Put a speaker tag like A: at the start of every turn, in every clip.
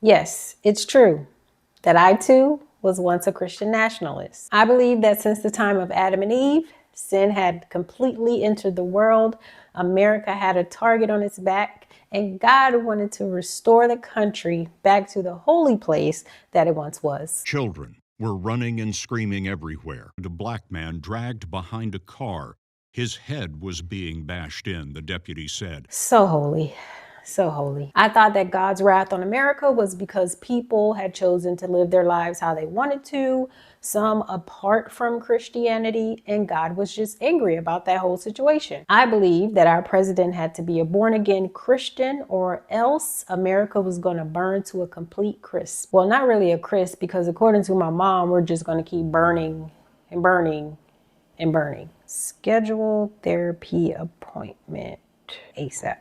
A: Yes, it's true that I too was once a Christian nationalist. I believe that since the time of Adam and Eve, sin had completely entered the world. America had a target on its back, and God wanted to restore the country back to the holy place that it once was.
B: Children were running and screaming everywhere. A black man dragged behind a car. His head was being bashed in, the deputy said.
A: So holy. So holy. I thought that God's wrath on America was because people had chosen to live their lives how they wanted to, some apart from Christianity, and God was just angry about that whole situation. I believe that our president had to be a born-again Christian, or else America was going to burn to a complete crisp. Well, not really a crisp, because according to my mom, we're just going to keep burning and burning and burning. Schedule therapy appointment ASAP.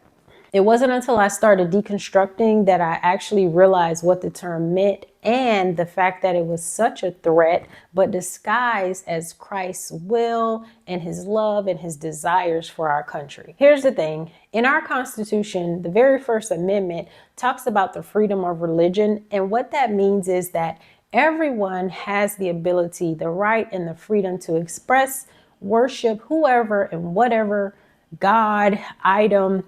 A: It wasn't until I started deconstructing that I actually realized what the term meant, and the fact that it was such a threat, but disguised as Christ's will and his love and his desires for our country. Here's the thing. In our Constitution, the very first amendment talks about the freedom of religion. And what that means is that everyone has the ability, the right, and the freedom to express, worship whoever and whatever God, item,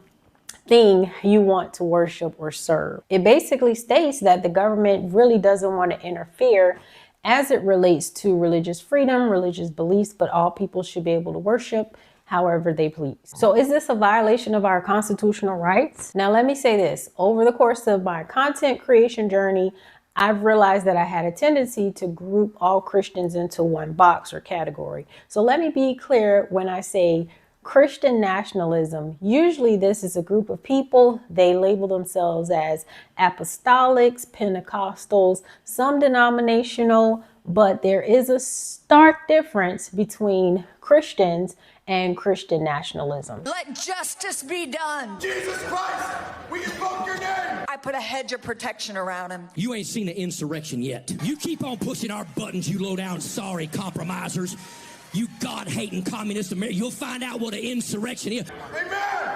A: thing you want to worship or serve. It basically states that the government really doesn't want to interfere as it relates to religious freedom, religious beliefs, but all people should be able to worship however they please. So is this a violation of our constitutional rights? Now, let me say this. Over the course of my content creation journey, I've realized that I had a tendency to group all Christians into one box or category. So let me be clear when I say Christian nationalism. Usually this is a group of people. They label themselves as apostolics, Pentecostals, some denominational, but there is a stark difference between Christians and Christian nationalism.
C: Let justice be done.
D: Jesus Christ, we invoke your name.
C: I put a hedge of protection around him.
E: You ain't seen an insurrection yet. You keep on pushing our buttons, you low down sorry compromisers. You God-hating communist America, you'll find out what an insurrection is.
D: Amen.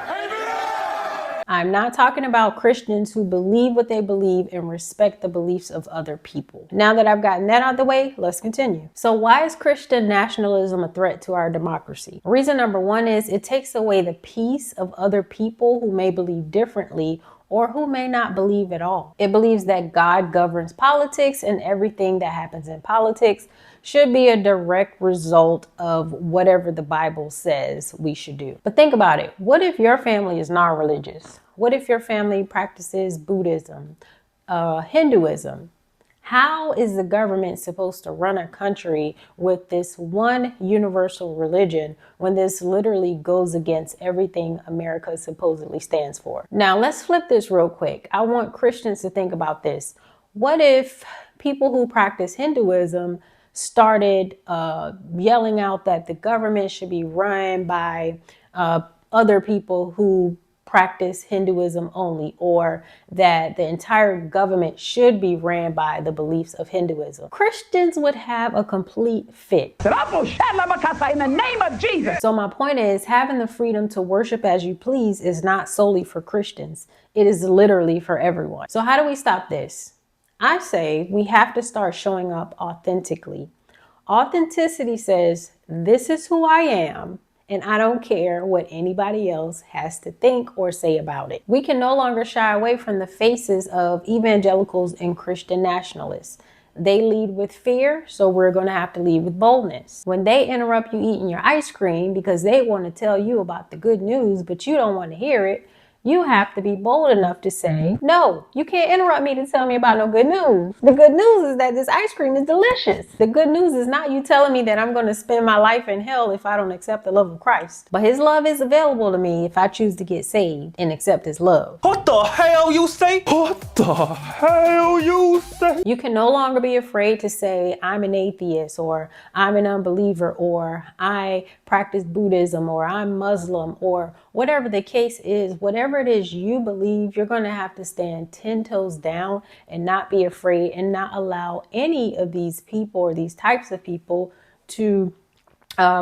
D: Amen.
A: I'm not talking about Christians who believe what they believe and respect the beliefs of other people. Now that I've gotten that out of the way, let's continue. So why is Christian nationalism a threat to our democracy? Reason number one is it takes away the peace of other people who may believe differently or who may not believe at all. It believes that God governs politics, and everything that happens in politics should be a direct result of whatever the Bible says we should do. But think about it. What if your family is non-religious? What if your family practices Buddhism, Hinduism? How is the government supposed to run a country with this one universal religion when this literally goes against everything America supposedly stands for? Now, let's flip this real quick. I want Christians to think about this. What if people who practice Hinduism started yelling out that the government should be run by other people who practice Hinduism only, or that the entire government should be ran by the beliefs of Hinduism? Christians would have a complete fit.
F: In the name of Jesus.
A: So my point is, having the freedom to worship as you please is not solely for Christians. It is literally for everyone. So how do we stop this? I say we have to start showing up authentically. Authenticity says, this is who I am, and I don't care what anybody else has to think or say about it. We can no longer shy away from the faces of evangelicals and Christian nationalists. They lead with fear, so we're going to have to lead with boldness. When they interrupt you eating your ice cream because they want to tell you about the good news, but you don't want to hear it, you have to be bold enough to say, no, you can't interrupt me to tell me about no good news. The good news is that this ice cream is delicious. The good news is not you telling me that I'm going to spend my life in hell if I don't accept the love of Christ. But his love is available to me if I choose to get saved and accept his love.
G: What the hell you say? What the hell you say?
A: You can no longer be afraid to say, I'm an atheist, or I'm an unbeliever, or I practice Buddhism, or I'm Muslim, or whatever the case is. Whatever it is you believe, you're going to have to stand 10 toes down and not be afraid, and not allow any of these people or these types of people to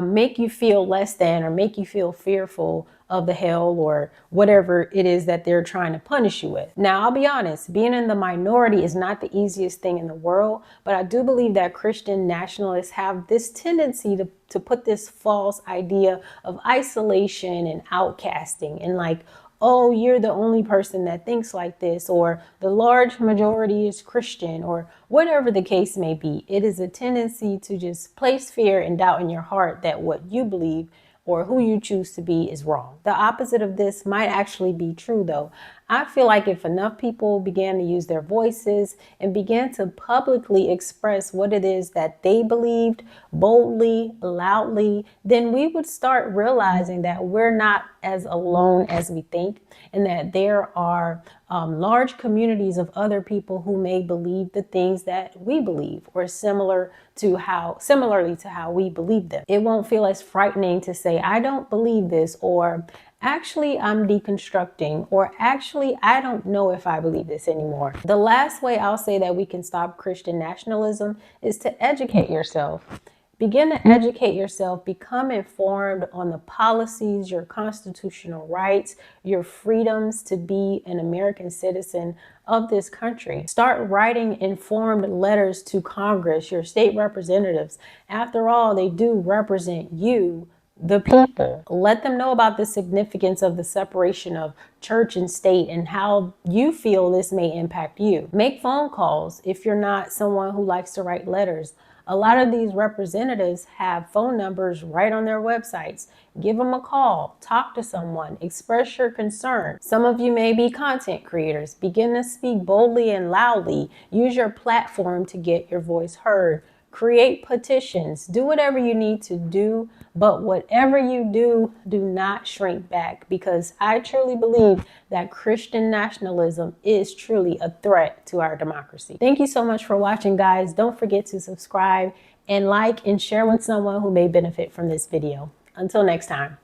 A: make you feel less than or make you feel fearful of the hell or whatever it is that they're trying to punish you with. Now, I'll be honest, being in the minority is not the easiest thing in the world, but I do believe that Christian nationalists have this tendency to put this false idea of isolation and outcasting and like, oh, you're the only person that thinks like this, or the large majority is Christian, or whatever the case may be. It is a tendency to just place fear and doubt in your heart that what you believe or who you choose to be is wrong. The opposite of this might actually be true, though. I feel like if enough people began to use their voices and began to publicly express what it is that they believed boldly, loudly, then we would start realizing that we're not as alone as we think, and that there are large communities of other people who may believe the things that we believe, or similarly to how we believe them. It won't feel as frightening to say, I don't believe this, or actually I'm deconstructing, or actually I don't know if I believe this anymore. The last way I'll say that we can stop Christian nationalism is to educate yourself. Begin to educate yourself, become informed on the policies, your constitutional rights, your freedoms to be an American citizen of this country. Start writing informed letters to Congress, your state representatives. After all, they do represent you, the people. Let them know about the significance of the separation of church and state and how you feel this may impact you. Make phone calls if you're not someone who likes to write letters. A lot of these representatives have phone numbers right on their websites. Give them a call, talk to someone, express your concern. Some of you may be content creators. Begin to speak boldly and loudly. Use your platform to get your voice heard. Create petitions. Do whatever you need to do, but whatever you do, do not shrink back, because I truly believe that Christian nationalism is truly a threat to our democracy. Thank you so much for watching, guys. Don't forget to subscribe and like and share with someone who may benefit from this video. Until next time.